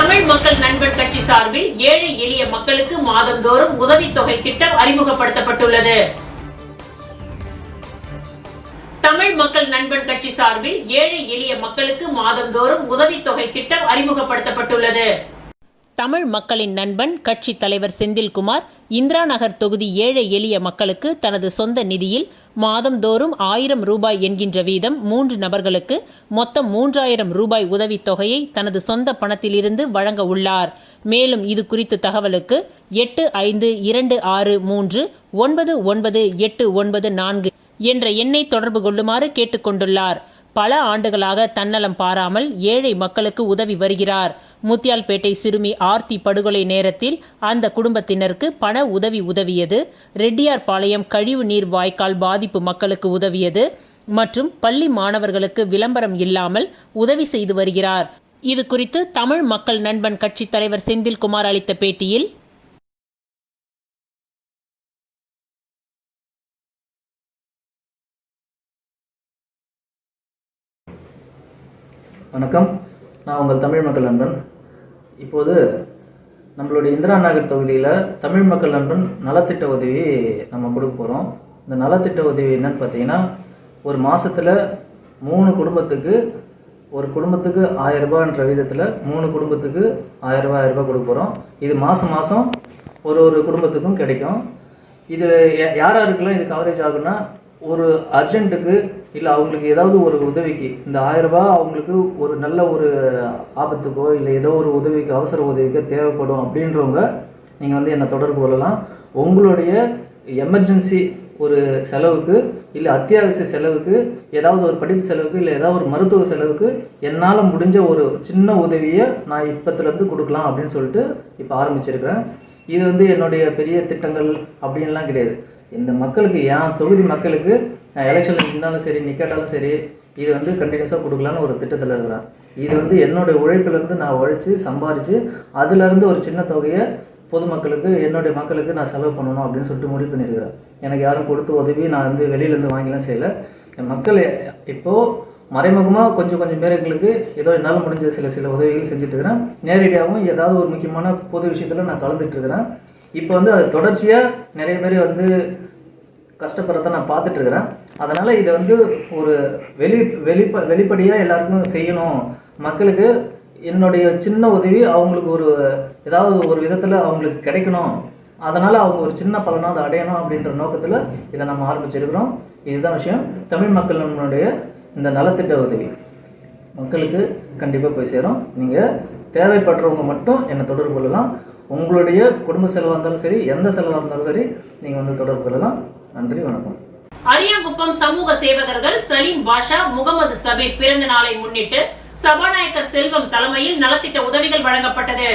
தமிழ் மக்கள் நண்பன் கட்சி சார்பில் ஏழை எளிய மக்களுக்கு மாதந்தோறும் உதவித்தொகை திட்டம் அறிமுகப்படுத்தப்பட்டுள்ளது. தமிழ் மக்கள் நண்பன் கட்சி சார்பில் ஏழை எளிய மக்களுக்கு மாதந்தோறும் உதவித்தொகை திட்டம் அறிமுகப்படுத்தப்பட்டுள்ளது. தமிழ் மக்களின் நண்பன் கட்சி தலைவர் செந்தில்குமார் இந்திரா நகர் தொகுதி ஏழை எளிய மக்களுக்கு தனது சொந்த நிதியில் மாதந்தோறும் 1000 ரூபாய் என்கின்ற வீதம் 3 நபர்களுக்கு மொத்தம் 3000 ரூபாய் உதவித்தொகையை தனது சொந்த பணத்திலிருந்து வழங்க உள்ளார். மேலும் இது குறித்து தகவலுக்கு 8526399894 என்ற எண்ணை தொடர்பு கொள்ளுமாறு கேட்டுக்கொண்டுள்ளார். பல ஆண்டுகளாக தன்னலம் பாராமல் ஏழை மக்களுக்கு உதவி வருகிறார். முத்தியால்பேட்டை சிறுமி ஆர்த்தி படுகொலை நேரத்தில் அந்த குடும்பத்தினருக்கு பண உதவியது, ரெட்டியார்பாளையம் கழிவு நீர் வாய்க்கால் பாதிப்பு மக்களுக்கு உதவியது மற்றும் பள்ளி மாணவர்களுக்கு விளம்பரம் இல்லாமல் உதவி செய்து வருகிறார். இது குறித்து தமிழ் மக்கள் நண்பன் கட்சி தலைவர் செந்தில்குமார் அளித்த பேட்டியில், வணக்கம், நான் உங்கள் தமிழ் மக்கள் நண்பன். இப்போது நம்மளுடைய இந்திரா நகர் தொகுதியில் தமிழ் மக்கள் நண்பன் நலத்திட்ட உதவி நம்ம கொடுக்க போகிறோம். இந்த நலத்திட்ட உதவி என்னன்னு பார்த்தீங்கன்னா, ஒரு மாதத்தில் 3 குடும்பத்துக்கு, ஒரு குடும்பத்துக்கு 1000 ரூபான்ற விதத்தில் 3 குடும்பத்துக்கு 1000 ரூபாய் கொடுக்க போகிறோம். இது மாதம் ஒரு குடும்பத்துக்கும் கிடைக்கும். இது யாருக்கெல்லாம் இது கவரேஜ் ஆகுன்னா, ஒரு அர்ஜென்ட்டுக்கு இல்லை அவங்களுக்கு ஏதாவது ஒரு உதவிக்கு இந்த 1000 ரூபாய் அவங்களுக்கு ஒரு நல்ல ஒரு ஆபத்துக்கோ இல்லை ஏதோ ஒரு உதவிக்கு, அவசர உதவிக்கோ தேவைப்படும் அப்படின்றவங்க நீங்கள் என்னை தொடர்பு கொள்ளலாம். உங்களுடைய எமர்ஜென்சி ஒரு செலவுக்கு இல்லை அத்தியாவசிய செலவுக்கு, ஏதாவது ஒரு படிப்பு செலவுக்கு இல்லை ஏதாவது ஒரு மருத்துவ செலவுக்கு என்னால் முடிஞ்ச ஒரு சின்ன உதவியை நான் இப்போத்துலேருந்து கொடுக்கலாம் அப்படின்னு சொல்லிட்டு இப்போ ஆரம்பிச்சிருக்கிறேன். இது என்னுடைய பெரிய திட்டங்கள் அப்படின்லாம் கிடையாது. இந்த மக்களுக்கு, என் தொகுதி மக்களுக்கு எலெக்ஷனில் நின்றாலும் சரி நிற்காட்டாலும் சரி, இது கண்டினியூஸாக கொடுக்கலான்னு ஒரு திட்டத்தில் இருக்கிறேன். இது என்னுடைய உழைப்பிலேருந்து நான் உழைச்சி சம்பாரித்து அதுலேருந்து ஒரு சின்ன தொகையை பொதுமக்களுக்கு, என்னுடைய மக்களுக்கு நான் செலவு பண்ணணும் அப்படின்னு சொல்லிட்டு முடிவு பண்ணியிருக்கிறேன். எனக்கு யாரும் கொடுத்து உதவி நான் வெளியிலேருந்து வாங்கிலாம் செய்யலை. என் மக்கள் இப்போது மறைமுகமாக கொஞ்சம் பேர்களுக்கு ஏதோ என்னால் முடிஞ்ச சில உதவிகள் செஞ்சுட்டு இருக்கிறேன். நேரடியாகவும் ஏதாவது ஒரு முக்கியமான பொது விஷயத்தில் நான் கலந்துட்டு இருக்கிறேன். இப்போ அது தொடர்ச்சியாக நிறைய பேர் கஷ்டப்படுறத நான் பார்த்துட்டு இருக்கிறேன். அதனால் இதை ஒரு வெளிப்படையாக எல்லாருக்கும் செய்யணும். மக்களுக்கு என்னுடைய சின்ன உதவி அவங்களுக்கு ஏதாவது ஒரு விதத்தில் அவங்களுக்கு கிடைக்கணும். அதனால் அவங்க ஒரு சின்ன பலனாக அதை அடையணும் அப்படின்ற நோக்கத்தில் இதை நம்ம ஆரம்பிச்சிருக்கிறோம். இதுதான் விஷயம். தமிழ் மக்கள் நம்மளுடைய இந்த நலத்திட்ட உதவி மக்களுக்கு கண்டிப்பாக போய் சேரும். நீங்கள் தேவைப்படுறவங்க மட்டும் என்னை தொடர்பு கொள்ளலாம். உங்களுடைய குடும்ப செலவாக இருந்தாலும் சரி, எந்த செலவாக இருந்தாலும் சரி, நீங்கள் தொடர்பு கொள்ளலாம். நன்றி, வணக்கம். அரியாங்குப்பம் சமூக சேவகர்கள் சலீம் பாஷா, முகமது சபீர் பிறந்த நாளை முன்னிட்டு சபாநாயகர் செல்வம் தலைமையில் நலத்திட்ட உதவிகள் வழங்கப்பட்டது.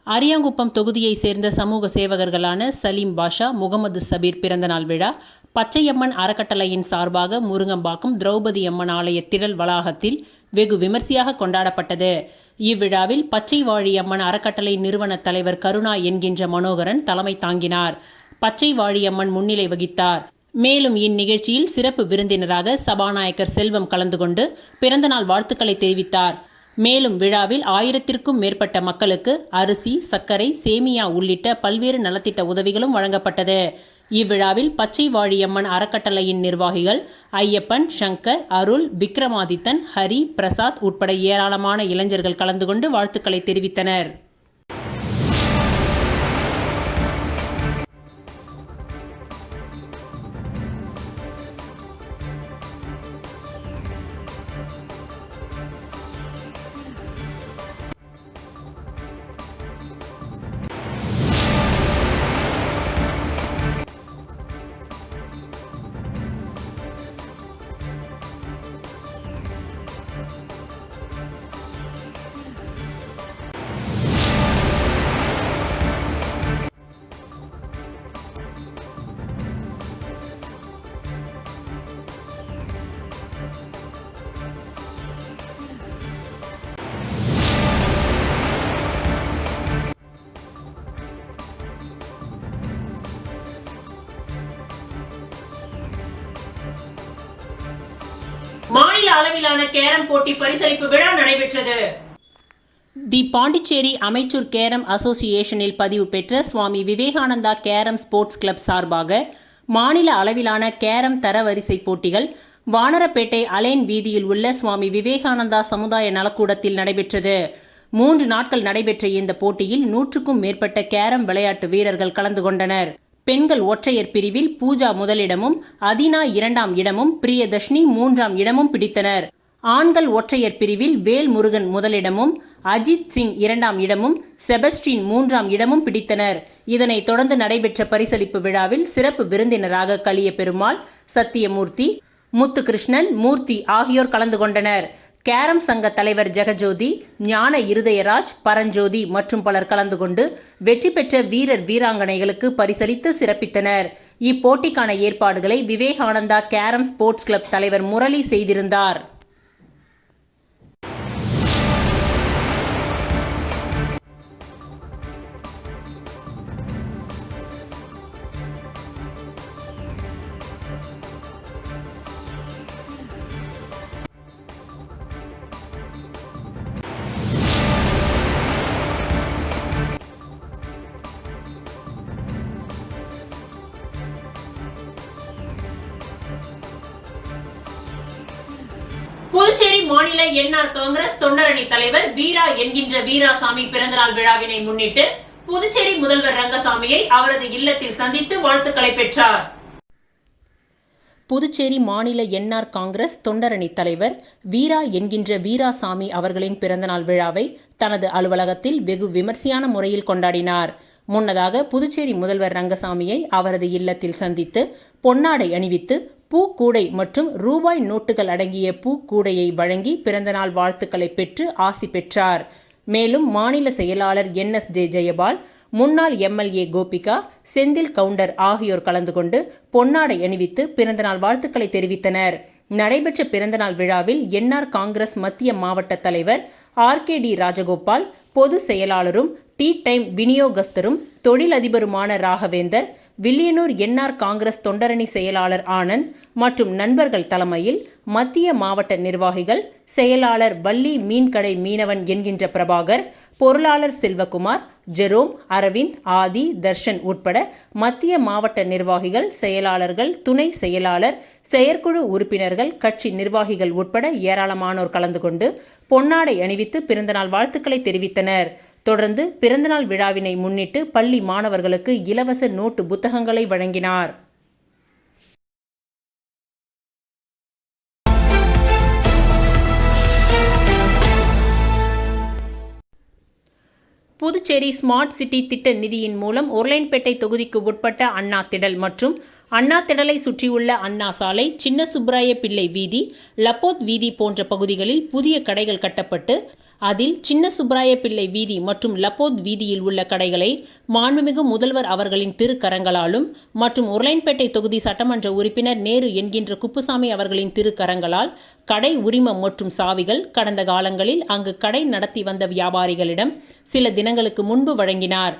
அரியாங்குப்பம் தொகுதியை சேர்ந்த சமூக சேவகர்களான சலீம் பாஷா, முகமது சபீர் பிறந்தநாள் விழா பச்சையம்மன் அறக்கட்டளையின் சார்பாக முருங்கம்பாக்கம் திரௌபதி அம்மன் ஆலய திடல் வளாகத்தில் வெகு விமர்சையாக கொண்டாடப்பட்டது. இவ்விழாவில் பச்சை வாழி அம்மன் அறக்கட்டளை நிறுவன தலைவர் கருணா என்கின்ற மனோகரன் தலைமை தாங்கினார். பச்சை வாழி அம்மன் முன்னிலை வகித்தார். மேலும் இந்நிகழ்ச்சியில் சிறப்பு விருந்தினராக சபாநாயகர் செல்வம் கலந்து கொண்டு பிறந்தநாள் வாழ்த்துக்களை தெரிவித்தார். மேலும் விழாவில் 1000த்திற்கும் மேற்பட்ட மக்களுக்கு அரிசி, சர்க்கரை, சேமியா உள்ளிட்ட பல்வேறு நலத்திட்ட உதவிகளும் வழங்கப்பட்டது. இவ்விழாவில் பச்சை வாழியம்மன் அறக்கட்டளையின் நிர்வாகிகள் ஐயப்பன், சங்கர், அருள், விக்ரமாதித்தன், ஹரி, பிரசாத் உட்பட ஏராளமான இளைஞர்கள் கலந்து கொண்டு வாழ்த்துக்களை தெரிவித்தனர். மாநில அளவிலான கேரம் போட்டி பரிசளிப்பு விழா நடைபெற்றது. தி பாண்டிச்சேரி அமைச்சூர் கேரம் அசோசியேஷனில் பதிவு பெற்ற Swami Vivekananda carrom sports club சார்பாக மாநில அளவிலான கேரம் தரவரிசை போட்டிகள் வானரப்பேட்டை அலேன் வீதியில் உள்ள சுவாமி விவேகானந்தா சமுதாய நலக்கூடத்தில் நடைபெற்றது. 3 நாட்கள் நடைபெற்ற இந்த போட்டியில் 100க்கும் மேற்பட்ட கேரம் விளையாட்டு வீரர்கள் கலந்து கொண்டனர். பெண்கள் ஒற்றையர் பிரிவில் பூஜா முதலிடமும், அதினா 2ஆம் இடமும், பிரியதர்ஷினி 3ஆம் இடமும் பிடித்தனர். ஆண்கள் ஒற்றையர் பிரிவில் வேல்முருகன் முதலிடமும், அஜித் சிங் 2ஆம் இடமும், செபஸ்டின் 3ஆம் இடமும் பிடித்தனர். இதனைத் தொடர்ந்து நடைபெற்ற பரிசளிப்பு விழாவில் சிறப்பு விருந்தினராக கலிய பெருமாள், சத்தியமூர்த்தி, முத்துகிருஷ்ணன், மூர்த்தி ஆகியோர் கலந்து கொண்டனர். கேரம் சங்க தலைவர் ஜெகஜோதி, ஞான இருதயராஜ், பரஞ்சோதி மற்றும் பலர் கலந்து கொண்டு வெற்றி பெற்ற வீரர் வீராங்கனைகளுக்கு பரிசளித்து சிறப்பித்தனர். இப்போட்டிக்கான ஏற்பாடுகளை விவேகானந்தா கேரம் ஸ்போர்ட்ஸ் கிளப் தலைவர் முரளி செய்திருந்தார். புதுச்சேரி மாநில என்ஆர் காங்கிரஸ் தொண்டரணி தலைவர் வீரா என்கின்ற வீராசாமி பிறந்தநாள் விழாவினை முன்னிட்டு புதுச்சேரி முதல்வர் ரங்கசாமியை அவரது இல்லத்தில் சந்தித்து வாழ்த்துக்களை பெற்றார். புதுச்சேரி மாநில என்ஆர் காங்கிரஸ் தொண்டரணி தலைவர் வீரா என்கின்ற வீராசாமி அவர்களின் பிறந்தநாள் விழாவை தனது அலுவலகத்தில் வெகு விமர்சையான முறையில் கொண்டாடினார். முன்னதாக புதுச்சேரி முதல்வர் ரங்கசாமியை அவரது இல்லத்தில் சந்தித்து பொன்னாடை அணிவித்து பூக்கூடை மற்றும் ரூபாய் நோட்டுகள் அடங்கிய பூக்கூடையை வழங்கி பிறந்தநாள் வாழ்த்துக்களை பெற்று ஆசி பெற்றார். மேலும் மாநில செயலாளர் NSJ ஜெயபால், முன்னாள் MLA கோபிகா, செந்தில் கவுண்டர் ஆகியோர் கலந்து கொண்டு பொன்னாடை அணிவித்து பிறந்தநாள் வாழ்த்துக்களை தெரிவித்தனர். நடைபெற்ற பிறந்தநாள் விழாவில் என்ஆர் காங்கிரஸ் மத்திய மாவட்ட தலைவர் RKD ராஜகோபால், பொது செயலாளரும் டீ டைம் விநியோகஸ்தரும் தொழிலதிபருமான ராகவேந்தர், வில்லியனூர் என்ஆர் காங்கிரஸ் தொண்டரணி செயலாளர் ஆனந்த் மற்றும் நண்பர்கள் தலைமையில் மத்திய மாவட்ட நிர்வாகிகள், செயலாளர் வள்ளி மீன்கடை மீனவன் என்கின்ற பிரபாகர், பொருளாளர் செல்வகுமார், ஜெரோம், அரவிந்த், ஆதி, தர்ஷன் உட்பட மத்திய மாவட்ட நிர்வாகிகள், செயலாளர்கள், துணை செயலாளர், செயற்குழு உறுப்பினர்கள், கட்சி நிர்வாகிகள் உட்பட ஏராளமானோர் கலந்து கொண்டு பொன்னாடை அணிவித்து பிறந்தநாள் வாழ்த்துக்களை தெரிவித்தனர். தொடர்ந்து பிறந்தநாள் விழாவினை முன்னிட்டு பள்ளி மாணவர்களுக்கு இலவச நோட்டு புத்தகங்களை வழங்கினார். புதுச்சேரி ஸ்மார்ட் சிட்டி திட்ட நிதியின் மூலம் உருளையன்பேட்டை தொகுதிக்கு உட்பட்ட அண்ணா திடல் மற்றும் அண்ணா திடலை சுற்றியுள்ள அண்ணா சாலை, சின்ன சுப்பராய பிள்ளை வீதி, லப்போத் வீதி போன்ற பகுதிகளில் புதிய கடைகள் கட்டப்பட்டு அதில் சின்ன சுப்பராய பிள்ளை வீதி மற்றும் லப்போத் வீதியில் உள்ள கடைகளை மாண்புமிகு முதல்வர் அவர்களின் திருக்கரங்களாலும் மற்றும் உருளையன்பேட்டை தொகுதி சட்டமன்ற உறுப்பினர் நேரு என்கின்ற குப்புசாமி அவர்களின் திருக்கரங்களால் கடை உரிமம் மற்றும் சாவிகள் கடந்த காலங்களில் அங்கு கடை நடத்தி வந்த வியாபாரிகளிடம் சில தினங்களுக்கு முன்பு வழங்கினார்.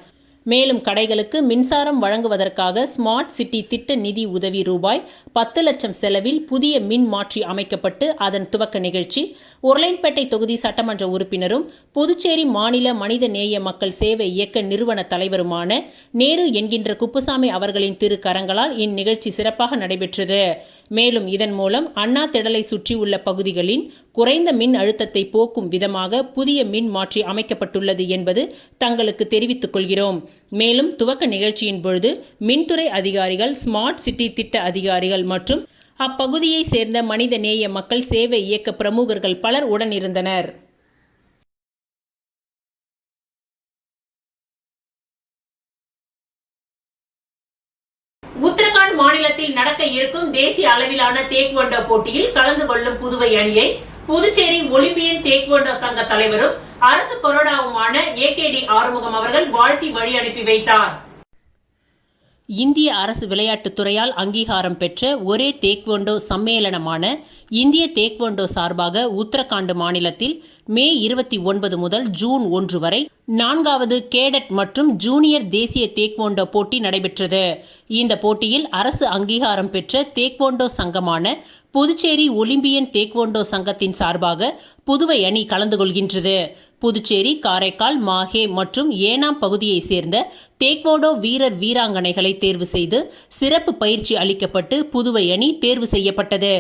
மேலும் கடைகளுக்கு மின்சாரம் வழங்குவதற்காக ஸ்மார்ட் சிட்டி திட்ட நிதி உதவி ரூபாய் 10 லட்சம் செலவில் புதிய மின் மாற்றி அமைக்கப்பட்டு அதன் துவக்க நிகழ்ச்சி உருளையன்பேட்டை தொகுதி சட்டமன்ற உறுப்பினரும் புதுச்சேரி மாநில மனித நேய மக்கள் சேவை இயக்க நிறுவன தலைவருமான நேரு என்கின்ற குப்புசாமி அவர்களின் திருக்கரங்களால் இந்நிகழ்ச்சி சிறப்பாக நடைபெற்றது. மேலும் இதன் மூலம் அண்ணா திடலை சுற்றியுள்ள பகுதிகளின் குறைந்த மின் அழுத்தத்தை போக்கும் விதமாக புதிய மின் மாற்றி அமைக்கப்பட்டுள்ளது என்பது தங்களுக்கு தெரிவித்துக் கொள்கிறோம். மேலும் துவக்க நிகழ்ச்சியின் பொழுது மின்துறை அதிகாரிகள், ஸ்மார்ட் சிட்டி திட்ட அதிகாரிகள் மற்றும் அப்பகுதியை சேர்ந்த மனித நேய மக்கள் சேவை இயக்க பிரமுகர்கள் பலர் உடன் இருந்தனர். உத்தரகாண்ட் மாநிலத்தில் நடக்க இருக்கும் தேசிய அளவிலான டேக்வாண்டோ போட்டியில் கலந்து கொள்ளும் புதுவை அணியை புதுச்சேரி ஒலிம்பியன் டேக்வாண்டோ சங்க தலைவரும் அரசு கொறடாவுமான AKD ஆறுமுகம் அவர்கள் வாழ்த்தி வழி அனுப்பி வைத்தார். இந்திய அரசு விளையாட்டுத் துறையால் அங்கீகாரம் பெற்ற ஒரே டேக்வாண்டோ சம்மேளனமான இந்திய டேக்வாண்டோ சார்பாக உத்தரகாண்ட் மாநிலத்தில் மே 29 முதல் ஜூன் 1 வரை 4வது கேடட் மற்றும் ஜூனியர் தேசிய டேக்வாண்டோ போட்டி நடைபெற்றது. இந்த போட்டியில் அரசு அங்கீகாரம் பெற்ற டேக்வாண்டோ சங்கமான புதுச்சேரி ஒலிம்பியன் டேக்வாண்டோ சங்கத்தின் சார்பாக புதுவை அணி கலந்து கொள்கின்றது. புதுச்சேரி, காரைக்கால், மாஹே மற்றும் ஏனாம் பகுதியைச் சேர்ந்த டேக்வாண்டோ வீரர் வீராங்கனைகளை தேர்வு செய்து சிறப்பு பயிற்சி அளிக்கப்பட்டு புதுவை அணி தேர்வு செய்யப்பட்டது.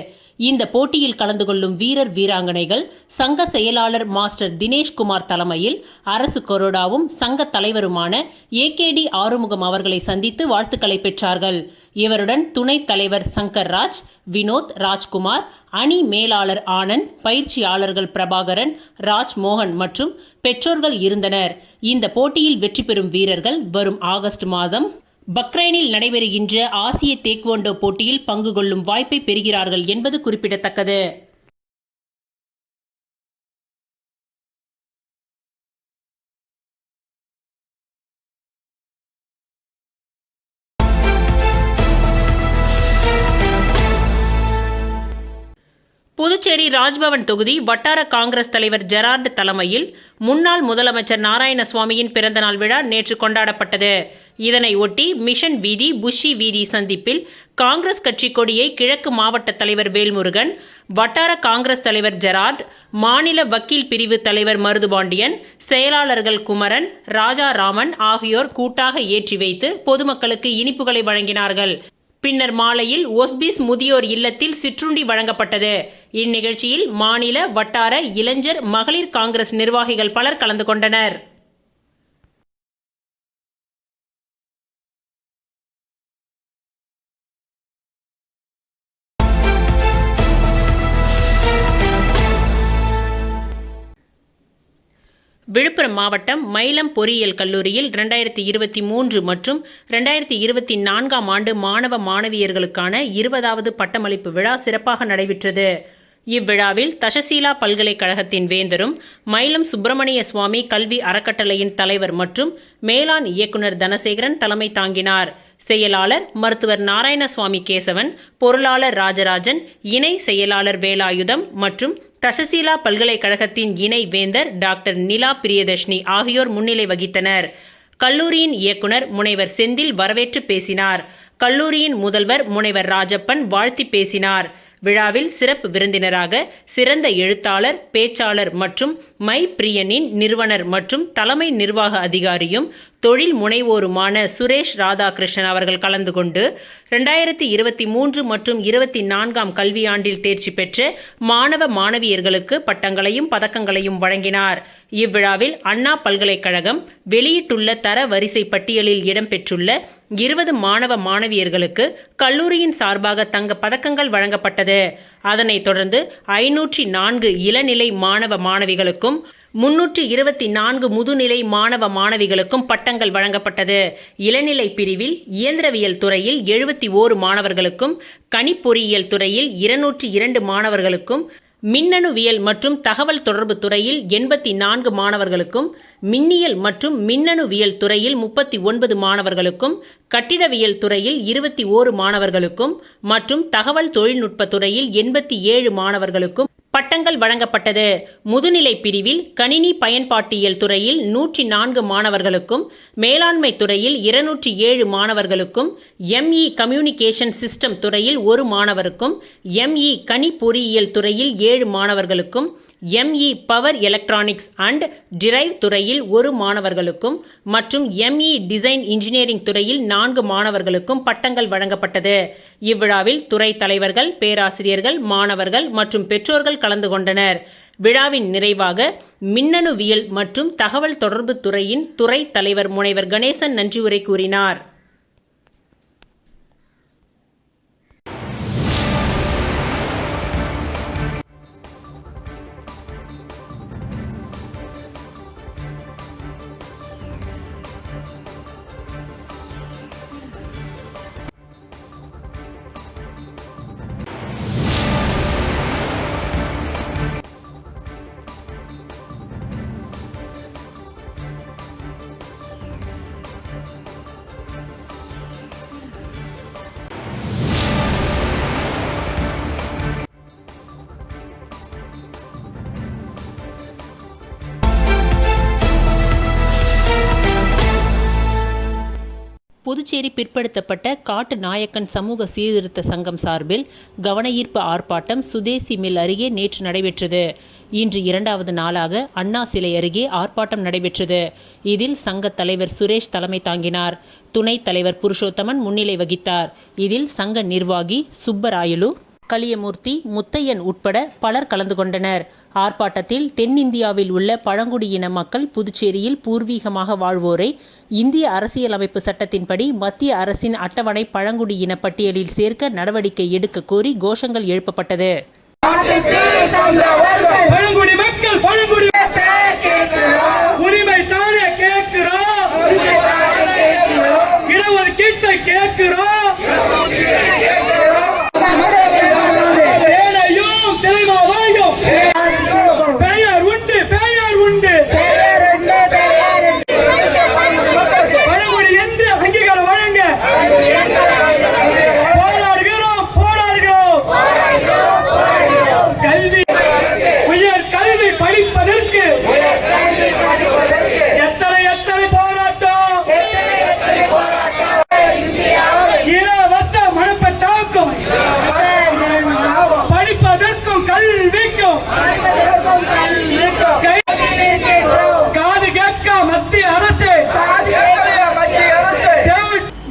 இந்த போட்டியில் கலந்து கொள்ளும் வீரர் வீராங்கனைகள் சங்க செயலாளர் மாஸ்டர் தினேஷ்குமார் தலைமையில் அரசு கொறடாவும் சங்க தலைவருமான AKD ஆறுமுகம் அவர்களை சந்தித்து வாழ்த்துக்களை பெற்றார்கள். இவருடன் துணைத் தலைவர் சங்கர் ராஜ், வினோத், ராஜ்குமார், அணி மேலாளர் ஆனந்த், பயிற்சியாளர்கள் பிரபாகரன், ராஜ் மோகன் மற்றும் பெற்றோர்கள் இருந்தனர். இந்த போட்டியில் வெற்றி பெறும் வீரர்கள் வரும் ஆகஸ்ட் மாதம் பக்ரைனில் நடைபெறுகின்ற ஆசிய டேக்வாண்டோ போட்டியில் பங்கு கொள்ளும் வாய்ப்பை பெறுகிறார்கள் என்பது குறிப்பிடத்தக்கது. புதுச்சேரி ராஜ்பவன் தொகுதி வட்டார காங்கிரஸ் தலைவர் ஜெரார்டு தலைமையில் முன்னாள் முதலமைச்சர் நாராயணசுவாமியின் பிறந்தநாள் விழா நேற்று கொண்டாடப்பட்டது. இதனை ஒட்டி மிஷன் வீதி, புஷி வீதி சந்திப்பில் காங்கிரஸ் கட்சி கொடியை கிழக்கு மாவட்ட தலைவர் வேல்முருகன், வட்டார காங்கிரஸ் தலைவர் ஜெரார்டு, மாநில வக்கீல் பிரிவு தலைவர் மருதுபாண்டியன், செயலாளர்கள் குமரன், ராஜாராமன் ஆகியோர் கூட்டாக ஏற்றி வைத்து பொதுமக்களுக்கு இனிப்புகளை வழங்கினார்கள். பின்னர் மாலையில் ஒஸ்பிஸ் முதியோர் இல்லத்தில் சிற்றுண்டி வழங்கப்பட்டது. இந்நிகழ்ச்சியில் மாநில, வட்டார, இளைஞர், மகளிர் காங்கிரஸ் நிர்வாகிகள் பலர் கலந்து கொண்டனர். விழுப்புரம் மாவட்டம் மயிலம் பொறியியல் கல்லூரியில் 2023 மற்றும் 2024 ஆண்டு மாணவ மாணவியர்களுக்கான 20வது பட்டமளிப்பு விழா சிறப்பாக நடைபெற்றது. இவ்விழாவில் தஷசீலா பல்கலைக்கழகத்தின் வேந்தரும் மயிலம் சுப்பிரமணிய சுவாமி கல்வி அறக்கட்டளையின் தலைவர் மற்றும் மேலாண் இயக்குனர் தனசேகரன் தலைமை தாங்கினார். செயலாளர் மருத்துவர் நாராயணசுவாமி கேசவன், பொருளாளர் ராஜராஜன், இணை செயலாளர் வேலாயுதம் மற்றும் தஷசீலா பல்கலைக்கழகத்தின் இணை வேந்தர் டாக்டர் நிலா பிரியதர்ஷினி ஆகியோர் முன்னிலை வகித்தனர். கல்லூரியின் இயக்குனர் முனைவர் செந்தில் வரவேற்று பேசினார். கல்லூரியின் முதல்வர் முனைவர் ராஜப்பன் வாழ்த்தி பேசினார். விழாவில் சிறப்பு விருந்தினராக சிறந்த எழுத்தாளர், பேச்சாளர் மற்றும் மை பிரியனின் நிறுவனர் மற்றும் தலைமை நிர்வாக அதிகாரியும் தொழில் முனைவோருமான சுரேஷ் ராதாகிருஷ்ணன் அவர்கள் கலந்து கொண்டு 2023 மற்றும் 24 கல்வியாண்டில் தேர்ச்சி பெற்ற மாணவ மாணவியர்களுக்கு பட்டங்களையும் பதக்கங்களையும் வழங்கினார். இவ்விழாவில் அண்ணா பல்கலைக்கழகம் வெளியிட்டுள்ள தர வரிசை பட்டியலில் இடம்பெற்றுள்ள 20 மாணவ மாணவியர்களுக்கு கல்லூரியின் சார்பாக தங்க பதக்கங்கள் வழங்கப்பட்டது. அதனைத் தொடர்ந்து 504 இளநிலை மாணவ மாணவிகளுக்கும் 324 முதுநிலை மாணவ மாணவிகளுக்கும் பட்டங்கள் வழங்கப்பட்டது. இளநிலை பிரிவில் இயந்திரவியல் துறையில் 71 மாணவர்களுக்கும், கணிப்பொறியியல் துறையில் 202 மாணவர்களுக்கும், மின்னணுவியல் மற்றும் தகவல் தொடர்பு துறையில் 84 மாணவர்களுக்கும், மின்னியல் மற்றும் மின்னணுவியல் துறையில் 39 மாணவர்களுக்கும், கட்டிடவியல் துறையில் 21 மாணவர்களுக்கும் மற்றும் தகவல் தொழில்நுட்ப துறையில் 87 மாணவர்களுக்கும் பட்டங்கள் வழங்கப்பட்டது. முதுநிலை பிரிவில் கணினி பயன்பாட்டியல் துறையில் 104 மாணவர்களுக்கும், மேலாண்மை துறையில் 207 மாணவர்களுக்கும், ME கம்யூனிகேஷன் சிஸ்டம் துறையில் 1 மாணவருக்கும், ME கணி பொறியியல் துறையில் 7 மாணவர்களுக்கும், ME power electronics and drive துறையில் 1 மாணவர்களுக்கும் மற்றும் ME டிசைன் இன்ஜினியரிங் துறையில் 4 மாணவர்களுக்கும் பட்டங்கள் வழங்கப்பட்டது. இவ்விழாவில் துறை தலைவர்கள், பேராசிரியர்கள், மாணவர்கள் மற்றும் பெற்றோர்கள் கலந்து கொண்டனர். விழாவின் நிறைவாக மின்னணுவியல் மற்றும் தகவல் தொடர்பு துறையின் துறை தலைவர் முனைவர் கணேசன் நன்றியுரை கூறினார். புதுச்சேரி பிற்படுத்தப்பட்ட காட்டு நாயக்கன் சமூக சீர்திருத்த சங்கம் சார்பில் கவனஈர்ப்பு ஆர்ப்பாட்டம் சுதேசி மில் அருகே நேற்று நடைபெற்றது. இன்று 2வது நாளாக அண்ணா சிலை அருகே ஆர்ப்பாட்டம் நடைபெற்றது. இதில் சங்க தலைவர் சுரேஷ் தலைமை தாங்கினார். துணைத் தலைவர் புருஷோத்தமன் முன்னிலை வகித்தார். இதில் சங்க நிர்வாகி சுப்பராயலு, கலியமூர்த்தி, முத்தையன் உட்பட பலர் கலந்து கொண்டனர். ஆர்ப்பாட்டத்தில் தென்னிந்தியாவில் உள்ள பழங்குடியின மக்கள் புதுச்சேரியில் பூர்வீகமாக வாழ்வோரை இந்திய அரசியலமைப்பு சட்டத்தின்படி மத்திய அரசின் அட்டவணை பழங்குடியின பட்டியலில் சேர்க்க நடவடிக்கை எடுக்க கோரி கோஷங்கள் எழுப்பப்பட்டது. பழங்குடி மக்கள் பழங்குடி உரிமை தானே கேட்கிறோம், இடஒதுக்கீட்டை கேட்கிறோம்.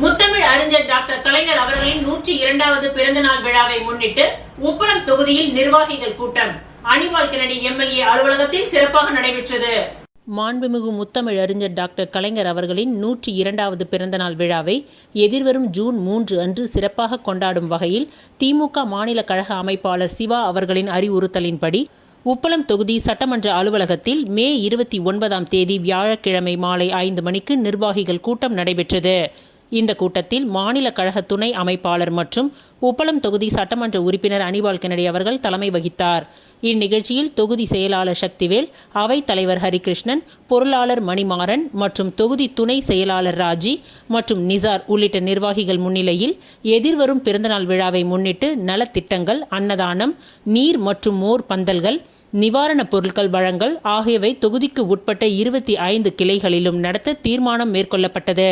முத்தமிழ் அறிஞர் டாக்டர் கலைஞர் அவர்களின் 102வது பிறந்தநாள் விழாவை முன்னிட்டு உப்பளம் தொகுதியில் நிர்வாகிகள் கூட்டம் அனிவால் கென்னடி எம்எல்ஏ அலுவலகத்தில் சிறப்பாக நடைபெற்றது. மாண்புமிகு முத்தமிழ் அறிஞர் டாக்டர் கலைஞர் அவர்களின் 102வது பிறந்தநாள் விழாவை எதிர்வரும் ஜூன் 3 அன்று சிறப்பாக கொண்டாடும் வகையில் திமுக மாநில கழக அமைப்பாளர் சிவா அவர்களின் அறிவுறுத்தலின்படி உப்பளம் தொகுதி சட்டமன்ற அலுவலகத்தில் மே 29ஆம் தேதி வியாழக்கிழமை மாலை 5 மணிக்கு நிர்வாகிகள் கூட்டம் நடைபெற்றது. இந்த கூட்டத்தில் மாநில கழக துணை அமைப்பாளர் மற்றும் உப்பளம் தொகுதி சட்டமன்ற உறுப்பினர் அனிவால் கென்னடி அவர்கள் தலைமை வகித்தார். இந்நிகழ்ச்சியில் தொகுதி செயலாளர் சக்திவேல், அவைத் தலைவர் ஹரிகிருஷ்ணன், பொருளாளர் மணிமாறன் மற்றும் தொகுதி துணை செயலாளர் ராஜி மற்றும் நிசார் உள்ளிட்ட நிர்வாகிகள் முன்னிலையில் எதிர்வரும் பிறந்தநாள் விழாவை முன்னிட்டு நலத்திட்டங்கள், அன்னதானம், நீர் மற்றும் மோர் பந்தல்கள், நிவாரணப் பொருட்கள் வழங்கல் ஆகியவை தொகுதிக்கு உட்பட்ட 25 கிளைகளிலும் நடத்த தீர்மானம் மேற்கொள்ளப்பட்டது.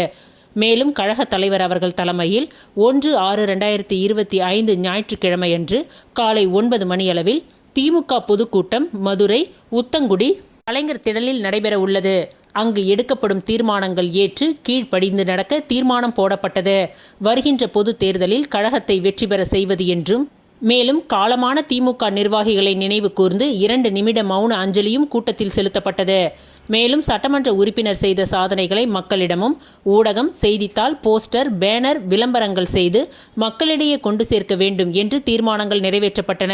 மேலும் கழக தலைவர் அவர்கள் தலைமையில் 1/6/2025 ஞாயிற்றுக்கிழமையன்று காலை 9 மணியளவில் திமுக பொதுக்கூட்டம் மதுரை உத்தங்குடி கலைஞர் திடலில் நடைபெற உள்ளது. அங்கு எடுக்கப்படும் தீர்மானங்கள் ஏற்று கீழ்ப்படிந்து நடக்க தீர்மானம் போடப்பட்டது. வருகின்ற பொது தேர்தலில் கழகத்தை வெற்றி பெற செய்வது என்றும், மேலும் காலமான திமுக நிர்வாகிகளை நினைவு கூர்ந்து 2 நிமிட மௌன அஞ்சலியும் கூட்டத்தில் செலுத்தப்பட்டது. மேலும் சட்டமன்ற உறுப்பினர் செய்த சாதனைகளை மக்களிடமும் ஊடகம், செய்தித்தாள், போஸ்டர், பேனர், விளம்பரங்கள் செய்து மக்களிடையே கொண்டு சேர்க்க வேண்டும் என்று தீர்மானங்கள் நிறைவேற்றப்பட்டன.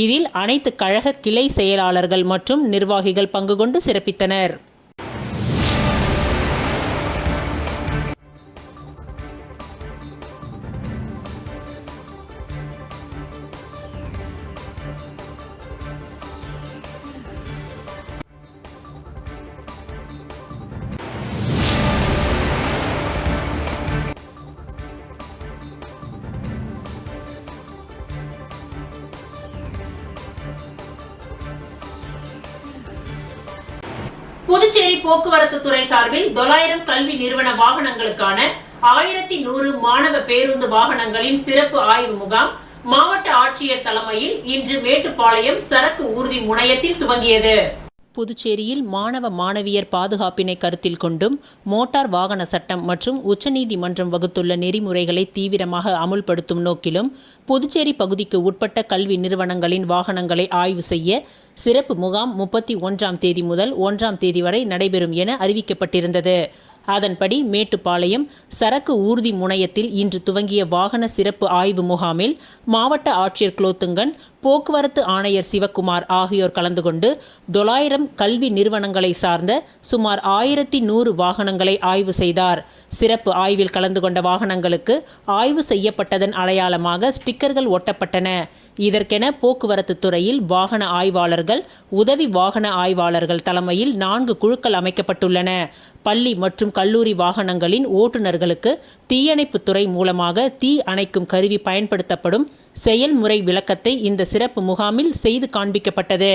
இதில் அனைத்து கழக கிளை செயலாளர்கள் மற்றும் நிர்வாகிகள் பங்கு கொண்டு சிறப்பித்தனர். புதுச்சேரி போக்குவரத்து துறை சார்பில் 900 கல்வி நிறுவன வாகனங்களுக்கான 1100 மாணவ பேருந்து வாகனங்களின் சிறப்பு ஆய்வு முகாம் மாவட்ட ஆட்சியர் தலைமையில் இன்று மேட்டுப்பாளையம் சரக்கு ஊர்தி முனையத்தில் துவங்கியது. புதுச்சேரியில் மாணவ மாணவியர் பாதுகாப்பினை கருத்தில் கொண்டும் மோட்டார் வாகன சட்டம் மற்றும் உச்சநீதிமன்றம் வகுத்துள்ள நெறிமுறைகளை தீவிரமாக அமுல்படுத்தும் நோக்கிலும் புதுச்சேரி பகுதிக்கு உட்பட்ட கல்வி நிறுவனங்களின் வாகனங்களை ஆய்வு செய்ய சிறப்பு முகாம் 31ஆம் தேதி முதல் 1ஆம் தேதி வரை நடைபெறும் என அறிவிக்கப்பட்டிருந்தது. அதன்படி மேட்டுப்பாளையம் சரக்கு ஊர்தி முனையத்தில் இன்று துவங்கிய வாகன சிறப்பு ஆய்வு முகாமில் மாவட்ட ஆட்சியர் குலோத்துங்கன், போக்குவரத்து ஆணையர் சிவக்குமார் ஆகியோர் கலந்து கொண்டு 900 கல்வி நிறுவனங்களை சார்ந்த சுமார் 1100 வாகனங்களை ஆய்வு செய்தார். சிறப்பு ஆய்வில் கலந்து கொண்ட வாகனங்களுக்கு ஆய்வு செய்யப்பட்டதன் அடையாளமாக ஸ்டிக்கர்கள் ஒட்டப்பட்டன. இதற்கென போக்குவரத்து துறையில் வாகன ஆய்வாளர்கள், உதவி வாகன ஆய்வாளர்கள் தலைமையில் 4 குழுக்கள் அமைக்கப்பட்டுள்ளன. பள்ளி மற்றும் கல்லூரி வாகனங்களின் ஓட்டுநர்களுக்கு தீயணைப்புத் துறை மூலமாக தீ அணைக்கும் கருவி பயன்படுத்தப்படும் செயல்முறை விளக்கத்தை இந்த சிறப்பு முகாமில் செய்து காண்பிக்கப்பட்டது.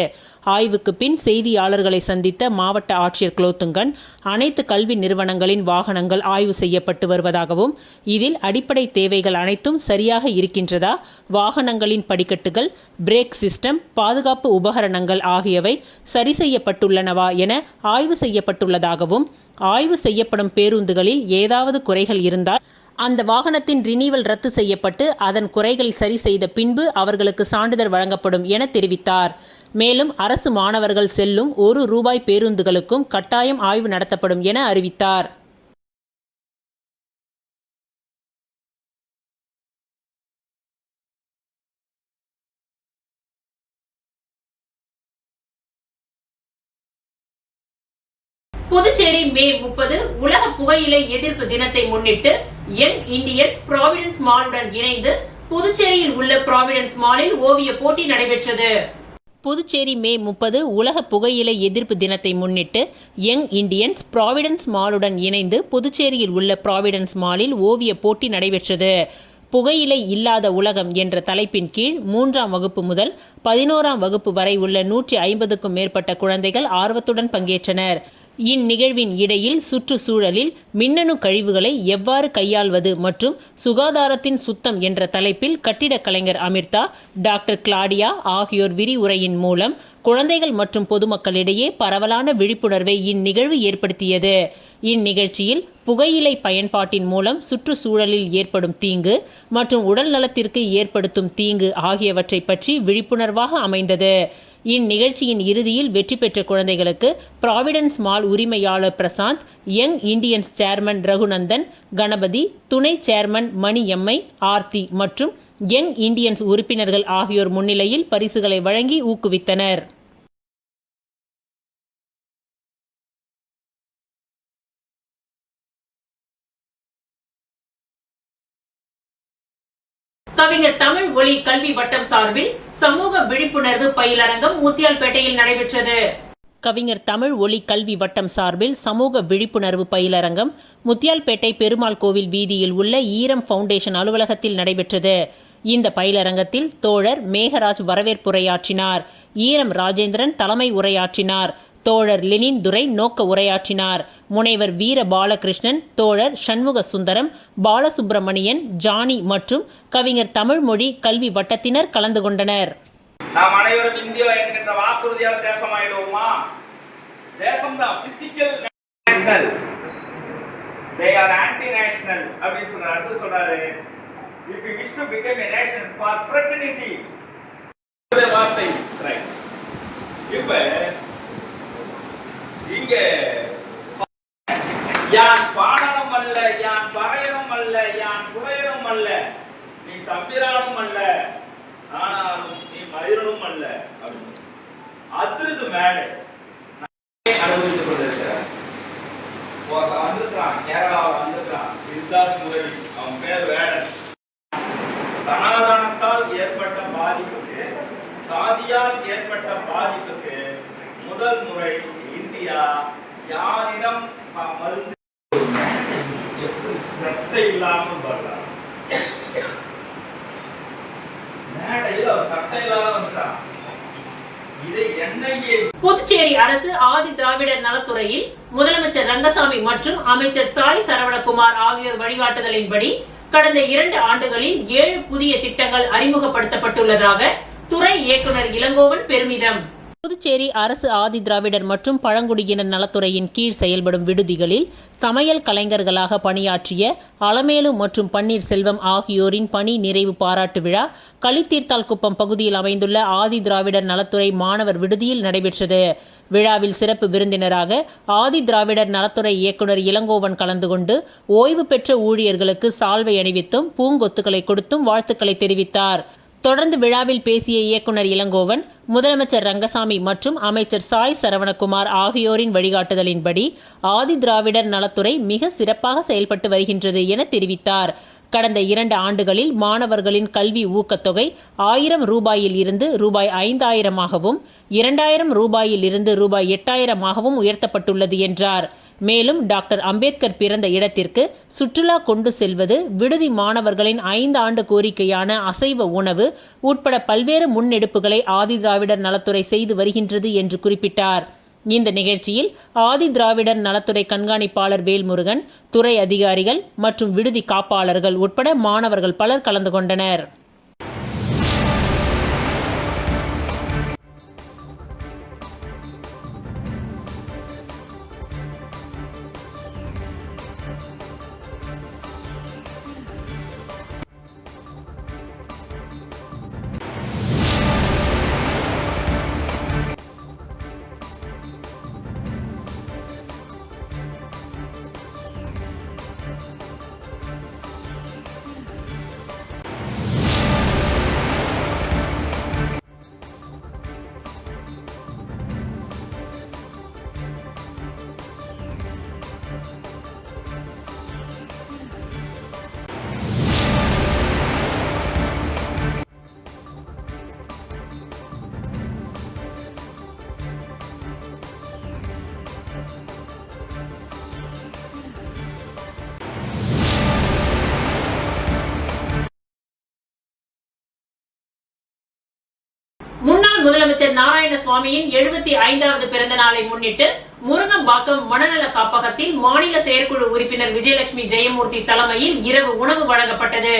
ஆய்வுக்கு பின் செய்தியாளர்களை சந்தித்த மாவட்ட ஆட்சியர் குலோத்துங்கன், அனைத்து கல்வி நிறுவனங்களின் வாகனங்கள் ஆய்வு செய்யப்பட்டு வருவதாகவும், இதில் அடிப்படை தேவைகள் அனைத்தும் சரியாக இருக்கின்றதா, வாகனங்களின் படிக்கட்டுகள், பிரேக் சிஸ்டம், பாதுகாப்பு உபகரணங்கள் ஆகியவை சரி செய்யப்பட்டுள்ளனவா என ஆய்வு செய்யப்பட்டுள்ளதாகவும், ஆய்வு செய்யப்படும் பேருந்துகளில் ஏதாவது குறைகள் இருந்தால் அந்த வாகனத்தின் ரினிவல் ரத்து செய்யப்பட்டு அதன் குறைகள் சரி செய்த பின்பு அவர்களுக்கு சான்றிதழ் வழங்கப்படும் என தெரிவித்தார். மேலும் அரசு மாணவர்கள் செல்லும் ₹1 பேருந்துகளுக்கும் கட்டாயம் ஆய்வு நடத்தப்படும் என அறிவித்தார். புதுச்சேரி மே 30 உலக புகையிலை எதிர்ப்பு தினத்தை முன்னிட்டு யங் இந்தியன்ஸ் ப்ராவிடன்ஸ் மாலுடன் இணைந்து புதுச்சேரியில் உள்ள ப்ராவிடன்ஸ் மாலில் ஓவிய போட்டி நடைபெற்றது. புதுச்சேரி மே 30 உலக புகையிலை எதிர்ப்பு தினத்தை முன்னிட்டு யங் இந்தியன்ஸ் ப்ராவிடன்ஸ் மாலுடன் இணைந்து புதுச்சேரியில் உள்ள ப்ராவிடன்ஸ் மாலில் ஓவிய போட்டி நடைபெற்றது. புகையிலை இல்லாத உலகம் என்ற தலைப்பின் கீழ் 3ஆம் வகுப்பு முதல் 11ஆம் வகுப்பு வரை உள்ள 150க்கும் மேற்பட்ட குழந்தைகள் ஆர்வத்துடன் பங்கேற்றனர். இந்நிகழ்வின் இடையில் சுற்றுச்சூழலில் மின்னணு கழிவுகளை எவ்வாறு கையாள்வது மற்றும் சுகாதாரத்தின் சுத்தம் என்ற தலைப்பில் கட்டிடக் கலைஞர் அமிர்தா, டாக்டர் கிளாடியா ஆகியோர் விரிவுரையின் மூலம் குழந்தைகள் மற்றும் பொதுமக்களிடையே பரவலான விழிப்புணர்வை இந்நிகழ்வு ஏற்படுத்தியது. இந்நிகழ்ச்சியில் புகையிலை பயன்பாட்டின் மூலம் சுற்றுச்சூழலில் ஏற்படும் தீங்கு மற்றும் உடல் நலத்திற்கு ஏற்படுத்தும் தீங்கு ஆகியவற்றை பற்றி விழிப்புணர்வாக அமைந்தது. இந்நிகழ்ச்சியின் இறுதியில் வெற்றி பெற்ற குழந்தைகளுக்கு ப்ராவிடன்ஸ் மால் உரிமையாளர் Prashanth, young Indians chairman Raghunandan, Ganapathi, துணை சேர்மன் மணி எம்மை, ஆர்த்தி மற்றும் யங் இந்தியன்ஸ் உறுப்பினர்கள் ஆகியோர் முன்னிலையில் பரிசுகளை வழங்கி ஊக்குவித்தனர். கவிஞர் தமிழ் ஒளி கல்வி வட்டம் சார்பில் சமூக விழிப்புணர்வு பயிலரங்கம் முத்தியால்பேட்டையில் நடைபெற்றது. கவிஞர் தமிழ் ஒளி கல்வி வட்டம் சார்பில் சமூக விழிப்புணர்வு பயிலரங்கம் முத்தியால்பேட்டை பெருமாள் கோவில் வீதியில் உள்ள ஈரம் ஃபவுண்டேஷன் அலுவலகத்தில் நடைபெற்றது. இந்த பயிலரங்கத்தில் தோழர் மேகராஜ் வரவேற்புரையாற்றினார். ஈரம் ராஜேந்திரன் தலைமை உரையாற்றினார். தோழர் லெனின் துரை நோக்க உரையாற்றினார். முனைவர் வீர பாலகிருஷ்ணன், தோழர் சண்முக சுந்தரம், பாலசுப்பிரமணியன், ஜானி மற்றும் கவிஞர் தமிழ்மொழி கல்வி வட்டத்தினர் கலந்து கொண்டனர். நாம் அனைவரும் இந்தியா என்கின்ற வாக்குறுதியால் தேசமாயிடுவோமா? தேசம்தான் physical national, they are anti national அப்படி சொல்றாரு. அடுத்து சொல்றாரு, if you wish to become a nation for fraternity, வார்த்தை ரைட். இப்ப இங்க யான் பாடனும் அல்ல, யான் பறையனும் அல்ல, யான் குறையனும் அல்ல, நீ தம்பிரானும் அல்ல, ஆனாலும் நீ மயிரனும் அல்ல. அதிர்து மேடை அனுபவித்துக் கொண்டிருக்கிறார். வந்திருக்கான், கேரளாவில் வந்திருக்கான், விருதாஸ் முரளி, அவன் பேர் வேடன். சனாதனத்தால் ஏற்பட்ட பாதிப்புக்கு, சாதியால் ஏற்பட்ட பாதிப்புக்கு முதல் முறை இந்தியா யாரிடம் மருந்து எப்படி சட்டை இல்லாமல் வரலாம், மேடையில் அவர் சட்டை இல்லாமல் வந்துட்டான். இதை என்ஐஏ புதுச்சேரி அரசு ஆதி திராவிடர் நலத்துறையில் முதலமைச்சர் ரங்கசாமி மற்றும் அமைச்சர் சாய் சரவணகுமார் ஆகியோர் வழிகாட்டுதலின்படி கடந்த 2 ஆண்டுகளில் 7 புதிய திட்டங்கள் அறிமுகப்படுத்தப்பட்டுள்ளதாக துறை இயக்குனர் இளங்கோவன் பெருமிதம். புதுச்சேரி அரசு ஆதி திராவிடர் மற்றும் பழங்குடியினர் நலத்துறையின் கீழ் செயல்படும் விடுதிகளில் சமையல் கலைஞர்களாக பணியாற்றிய அலமேலு மற்றும் பன்னீர் செல்வம் ஆகியோரின் பணி நிறைவு பாராட்டு விழா களித்தீர்த்தால்குப்பம் பகுதியில் அமைந்துள்ள ஆதி திராவிடர் நலத்துறை மாணவர் விடுதியில் நடைபெற்றது. விழாவில் சிறப்பு விருந்தினராக ஆதி திராவிடர் நலத்துறை இயக்குனர் இளங்கோவன் கலந்து கொண்டு ஓய்வு பெற்ற ஊழியர்களுக்கு சால்வை அணிவித்தும் பூங்கொத்துக்களை கொடுத்தும் வாழ்த்துக்களை தெரிவித்தார். தொடர்ந்து விழாவில் பேசிய இயக்குனர் இளங்கோவன், முதலமைச்சர் ரங்கசாமி மற்றும் அமைச்சர் சாய் சரவணகுமார் ஆகியோரின் வழிகாட்டுதலின்படி ஆதி திராவிடர் நலத்துறை மிக சிறப்பாக செயல்பட்டு வருகின்றது என தெரிவித்தார். கடந்த 2 ஆண்டுகளில் மாணவர்களின் கல்வி ஊக்கத்தொகை ₹1000 இருந்து ₹5000ஆகவும், ₹2000 இருந்து ₹8000ஆகவும் உயர்த்தப்பட்டுள்ளது என்றார். மேலும் டாக்டர் அம்பேத்கர் பிறந்த இடத்திற்கு சுற்றுலா கொண்டு செல்வது, விடுதி மாணவர்களின் 5 ஆண்டு கோரிக்கையான அசைவ உணவு உட்பட பல்வேறு முன்னெடுப்புகளை ஆதிதிராவிடர் நலத்துறை செய்து வருகின்றது என்று குறிப்பிட்டார். இந்த நிகழ்ச்சியில் ஆதிதிராவிடர் நலத்துறை கண்காணிப்பாளர் வேல்முருகன், துறை அதிகாரிகள் மற்றும் விடுதி காப்பாளர்கள் உட்பட மாணவர்கள் பலர் கலந்து கொண்டனர். முன்னாள் முதலமைச்சர் நாராயணசுவாமியின் 75வது பிறந்த நாளை முன்னிட்டு முருங்கம்பாக்கம் மனநல காப்பகத்தில் மாநில செயற்குழு உறுப்பினர் விஜயலட்சுமி ஜெயமூர்த்தி தலைமையில் இரவு உணவு வழங்கப்பட்டது.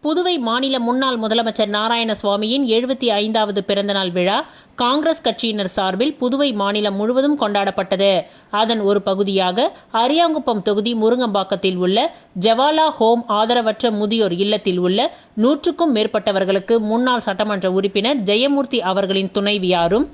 புதுவை மாநில முன்னாள் முதலமைச்சர் நாராயணசுவாமியின் 75வது பிறந்தநாள் விழா காங்கிரஸ் கட்சியினர் சார்பில் புதுவை மாநிலம் முழுவதும் கொண்டாடப்பட்டது. அதன் ஒரு பகுதியாக அரியாங்குப்பம் தொகுதி முருங்கம்பாக்கத்தில் உள்ள ஜவாலா ஹோம் ஆதரவற்ற முதியோர் இல்லத்தில் உள்ள 100க்கும் மேற்பட்டவர்களுக்கு முன்னாள் சட்டமன்ற உறுப்பினர் ஜெயமூர்த்தி அவர்களின் துணைவியாரும்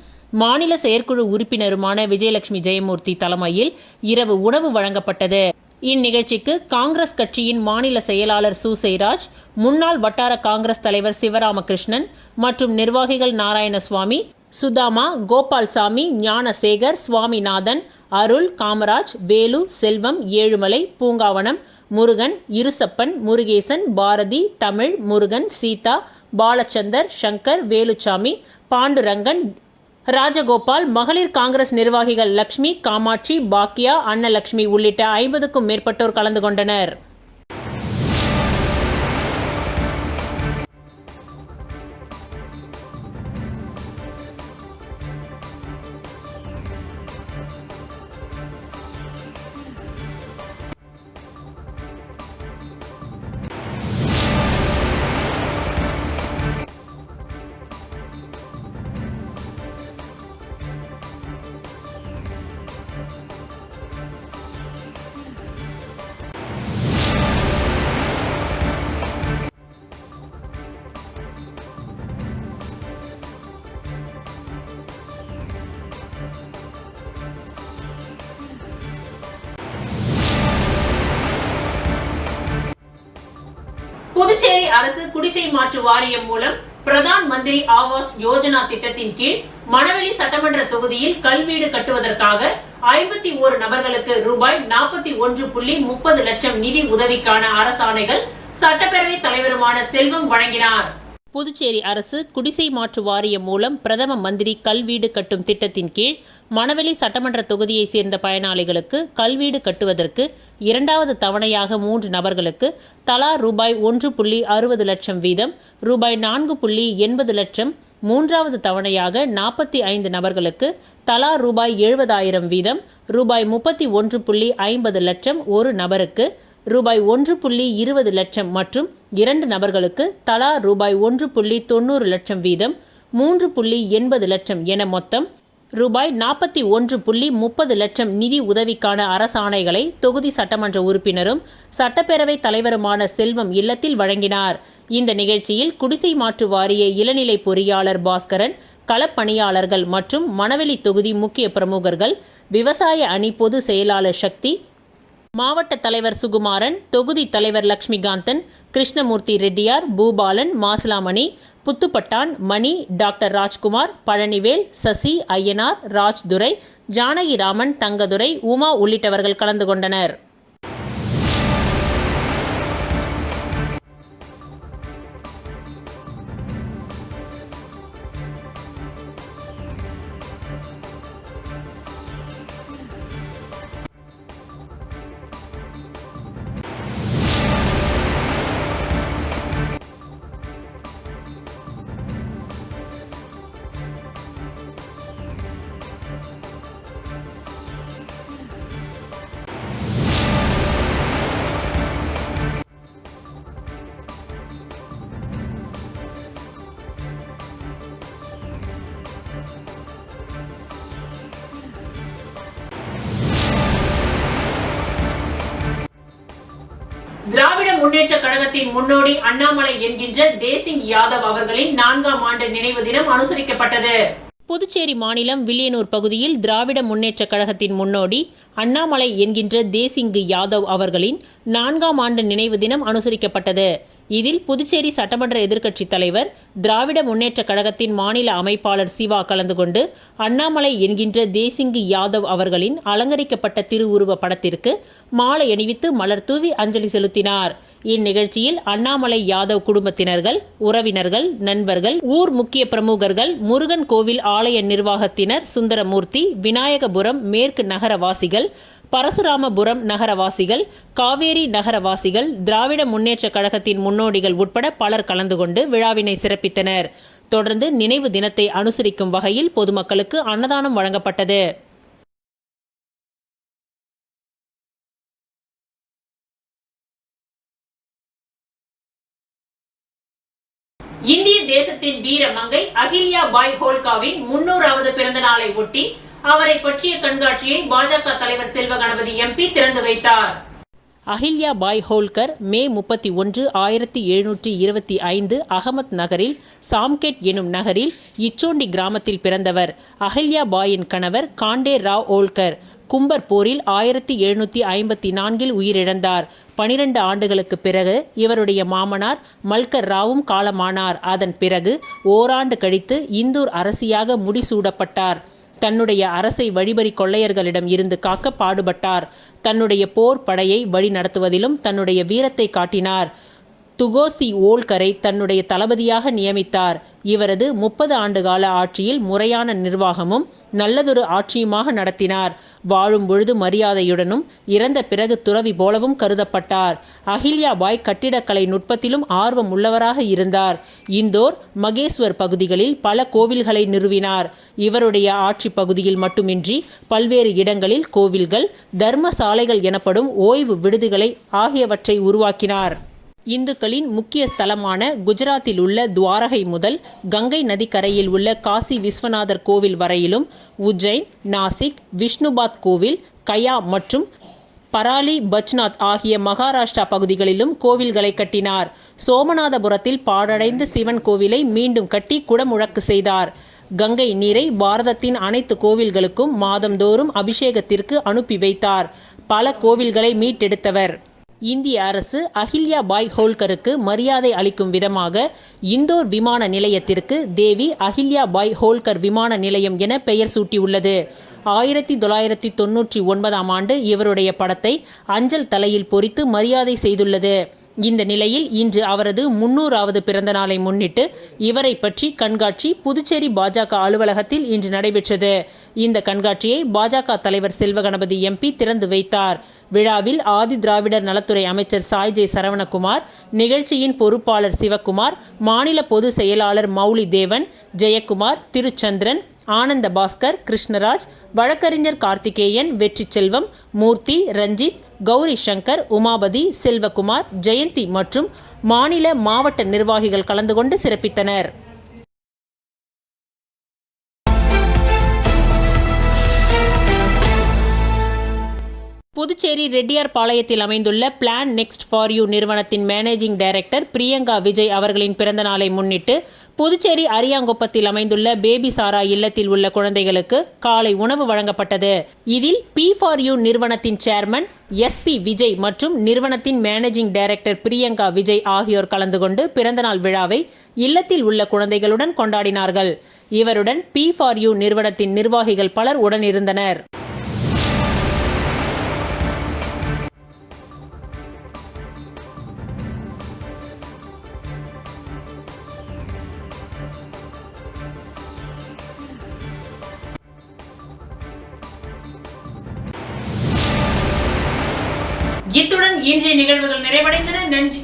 மாநில செயற்குழு உறுப்பினருமான விஜயலட்சுமி ஜெயமூர்த்தி தலைமையில் இரவு உணவு வழங்கப்பட்டது. இந்நிகழ்ச்சிக்கு காங்கிரஸ் கட்சியின் மாநில செயலாளர் சூசைராஜ், முன்னாள் வட்டார காங்கிரஸ் தலைவர் சிவராமகிருஷ்ணன் மற்றும் நிர்வாகிகள் நாராயணசுவாமி, சுதாமா, கோபால்சாமி, ஞானசேகர், சுவாமிநாதன், அருள், காமராஜ், வேலு, செல்வம், ஏழுமலை, பூங்காவனம், முருகன், இருசப்பன், முருகேசன், பாரதி, தமிழ், முருகன், சீதா, பாலச்சந்தர், சங்கர், வேலுச்சாமி, பாண்டுரங்கன், ராஜகோபால், மகளிர் காங்கிரஸ் நிர்வாகிகள் லட்சுமி, காமாட்சி, பாக்கியா, அன்னலட்சுமி உள்ளிட்ட 50க்கும் மேற்பட்டோர் கலந்து கொண்டனர். புதுச்சேரி அரசு குடிசை மாற்று வாரியம் மூலம் பிரதான் மந்திரி ஆவாஸ் யோஜனா திட்டத்தின் கீழ் மணவெளி சட்டமன்ற தொகுதியில் கல்வீடு கட்டுவதற்காக 51 நபர்களுக்கு ரூபாய் 41.30 லட்சம் நிதி உதவிக்கான அரசாணைகள் சட்டப்பேரவை தலைவருமான செல்வம் வழங்கினார். புதுச்சேரி அரசு குடிசை மாற்று வாரியம் மூலம் பிரதம மந்திரி கல்வீடு கட்டும் திட்டத்தின் கீழ் மணவெளி சட்டமன்ற தொகுதியைச் சேர்ந்த பயனாளிகளுக்கு கல்வீடு கட்டுவதற்கு 2வது தவணையாக 3 நபர்களுக்கு தலா ரூபாய் 1.60 லட்சம் வீதம், ரூபாய் 4.80 லட்சம், 3வது தவணையாக 45 நபர்களுக்கு தலா ரூபாய் 70,000 வீதம், ரூபாய் 31.50 லட்சம் ஒரு நபருக்கு, ரூபாய் 1.20 லட்சம் மற்றும் 2 நபர்களுக்கு தலா ரூபாய் 1.90 லட்சம் வீதம், 3.80 லட்சம் என மொத்தம் ரூபாய் 41.30 லட்சம் நிதி உதவிக்கான அரசாணைகளை தொகுதி சட்டமன்ற உறுப்பினரும் சட்டப்பேரவை தலைவருமான செல்வம் இல்லத்தில் வழங்கினார். இந்த நிகழ்ச்சியில் குடிசை மாற்று வாரிய இளநிலை பொறியாளர் பாஸ்கரன், களப்பணியாளர்கள் மற்றும் மணவெளி தொகுதி முக்கிய பிரமுகர்கள், விவசாய அணி பொது செயலாளர் சக்தி, மாவட்ட தலைவர் சுகுமாரன், தொகுதி தலைவர் லட்சுமிகாந்தன், கிருஷ்ணமூர்த்தி ரெட்டியார், பூபாலன், மாசிலாமணி, புத்துப்பட்டான், மணி, டாக்டர் ராஜ்குமார், பழனிவேல், சசி, ஐயனார், ராஜ்துரை, ஜானகிராமன், தங்கதுரை, உமா உள்ளிட்டவர்கள் கலந்து கொண்டனர். முன்னேற்ற கழகத்தின் முன்னோடி அண்ணாமலை என்கின்ற தேசிங் யாதவ் அவர்களின் 4ஆம் ஆண்டு நினைவு தினம் அனுசரிக்கப்பட்டது. புதுச்சேரி மாநிலம் வில்லியனூர் பகுதியில் திராவிட முன்னேற்ற கழகத்தின் முன்னோடி அண்ணாமலை என்கின்ற தேசிங்கு யாதவ் அவர்களின் 4ஆம் ஆண்டு நினைவு தினம் அனுசரிக்கப்பட்டது. இதில் புதுச்சேரி சட்டமன்ற எதிர்க்கட்சித் தலைவர், திராவிட முன்னேற்ற கழகத்தின் மாநில அமைப்பாளர் சிவா கலந்து கொண்டு அண்ணாமலை என்கின்ற தேசிங்கு யாதவ் அவர்களின் அலங்கரிக்கப்பட்ட திருவுருவ படத்திற்கு மாலை அணிவித்து மலர் தூவி அஞ்சலி செலுத்தினார். இந்நிகழ்ச்சியில் அண்ணாமலை யாதவ் குடும்பத்தினர்கள், உறவினர்கள், நண்பர்கள், ஊர் முக்கிய பிரமுகர்கள், முருகன் கோவில் ஆலய நிர்வாகத்தினர், சுந்தரமூர்த்தி, விநாயகபுரம் மேற்கு நகரவாசிகள், பரசுராமபுரம் நகரவாசிகள், காவேரி நகரவாசிகள், திராவிட முன்னேற்ற கழகத்தின் முன்னோடிகள் உட்பட பலர் கலந்து கொண்டு விழாவினை சிறப்பித்தனர். தொடர்ந்து நினைவு தினத்தை அனுசரிக்கும் வகையில் பொதுமக்களுக்கு அன்னதானம் வழங்கப்பட்டது. இந்திய தேசத்தின் வீர மங்கை அகில்யா பாய் ஹோல்கரின் 300வது பிறந்த நாளை ஒட்டி அவரை பற்றிய கண்காட்சியை பாஜக தலைவர் செல்வ கணபதி எம்பி திறந்து வைத்தார். அகில்யா பாய் ஹோல்கர் மே 31, 1725 அகமத் நகரில் சாம்கெட் எனும் நகரில் இச்சோண்டி கிராமத்தில் பிறந்தவர். அகில்யா பாயின் கணவர் காண்டே ராவ் ஹோல்கர் கும்பர் போரில் 1754 உயிரிழந்தார். 12 ஆண்டுகளுக்கு பிறகு இவருடைய மாமனார் மல்கர் ராவும் காலமானார். அதன் பிறகு ஓராண்டு கழித்து இந்தூர் அரசியாக முடிசூடப்பட்டார். தன்னுடைய அரசை வழிபறி கொள்ளையர்களிடம் இருந்து காக்க பாடுபட்டார். தன்னுடைய போர் படையை வழி நடத்துவதிலும் தன்னுடைய வீரத்தை காட்டினார். துகோசி ஓல்கரை தன்னுடைய தளபதியாக நியமித்தார். இவரது 30 ஆண்டுகால ஆட்சியில் முறையான நிர்வாகமும் நல்லதொரு ஆட்சியுமாக நடத்தினார். வாழும் பொழுது மரியாதையுடனும் இறந்த பிறகு துறவி போலவும் கருதப்பட்டார். அகில்யா பாய் கட்டிடக்கலை நுட்பத்திலும் ஆர்வம் உள்ளவராக இருந்தார். இந்தோர், மகேஸ்வர் பகுதிகளில் பல கோவில்களை நிறுவினார். இவருடைய ஆட்சி பகுதியில் மட்டுமின்றி பல்வேறு இடங்களில் கோவில்கள், தர்மசாலைகள் எனப்படும் ஓய்வு விடுதிகளை ஆகியவற்றை உருவாக்கினார். இந்துக்களின் முக்கிய ஸ்தலமான குஜராத்தில் உள்ள துவாரகை முதல் கங்கை நதிக்கரையில் உள்ள காசி விஸ்வநாதர் கோவில் வரையிலும், உஜ்ஜைன், நாசிக், விஷ்ணுபாத் கோவில், கயா மற்றும் பராலி பச்நாத் ஆகிய மகாராஷ்டிரா பகுதிகளிலும் கோவில்களை கட்டினார். சோமநாதபுரத்தில் பாழடைந்த சிவன் கோவிலை மீண்டும் கட்டி குடமுழக்கு செய்தார். கங்கை நீரை பாரதத்தின் அனைத்து கோவில்களுக்கும் மாதந்தோறும் அபிஷேகத்திற்கு அனுப்பி வைத்தார். பல கோவில்களை மீட்டெடுத்தவர். இந்திய அரசு அகில்யா பாய் ஹோல்கருக்கு மரியாதை அளிக்கும் விதமாக இந்தோர் விமான நிலையத்திற்கு தேவி அகில்யா பாய் ஹோல்கர் விமான நிலையம் என பெயர் சூட்டியுள்ளது. 1999ஆம் ஆண்டு இவருடைய படத்தை அஞ்சல் தலையில் பொறித்து மரியாதை செய்துள்ளது. இந்த நிலையில் இன்று அவரது 300வது பிறந்த நாளை முன்னிட்டு இவரை பற்றி கண்காட்சி புதுச்சேரி பாஜக அலுவலகத்தில் இன்று நடைபெற்றது. இந்த கண்காட்சியை பாஜக தலைவர் செல்வ கணபதி எம்பி திறந்து வைத்தார். விழாவில் ஆதி திராவிடர் நலத்துறை அமைச்சர் சாய்ஜே சரவணகுமார், நிகழ்ச்சியின் பொறுப்பாளர் சிவக்குமார், மாநில பொதுச் செயலாளர் மௌலி தேவன், ஜெயக்குமார், திருச்சந்திரன், ஆனந்த பாஸ்கர், கிருஷ்ணராஜ், வழக்கறிஞர் கார்த்திகேயன், வெற்றி செல்வம், மூர்த்தி, ரஞ்சித், கௌரி சங்கர், உமாபதி, செல்வகுமார், ஜெயந்தி மற்றும் மாநில மாவட்ட நிர்வாகிகள் கலந்து கொண்டு சிறப்பித்தனர். புதுச்சேரி ரெட்டியார் பாளையத்தில் அமைந்துள்ள பிளான் நெக்ஸ்ட் ஃபார் யூ நிறுவனத்தின் மேனேஜிங் டைரக்டர் பிரியங்கா விஜய் அவர்களின் பிறந்த நாளை முன்னிட்டு புதுச்சேரி அரியாங்குப்பத்தில் அமைந்துள்ள பேபி சாரா இல்லத்தில் உள்ள குழந்தைகளுக்கு காலை உணவு வழங்கப்பட்டது. இதில் P4U நிறுவனத்தின் சேர்மன் SP விஜய் மற்றும் நிறுவனத்தின் மேனேஜிங் டைரக்டர் பிரியங்கா விஜய் ஆகியோர் கலந்து கொண்டு பிறந்தநாள் விழாவை இல்லத்தில் உள்ள குழந்தைகளுடன் கொண்டாடினார்கள். இவருடன் P4U நிறுவனத்தின் நிர்வாகிகள் பலர் உடனிருந்தனர். இத்துடன் இன்றைய நிகழ்வுகள் நிறைவடைந்தன. நன்றி.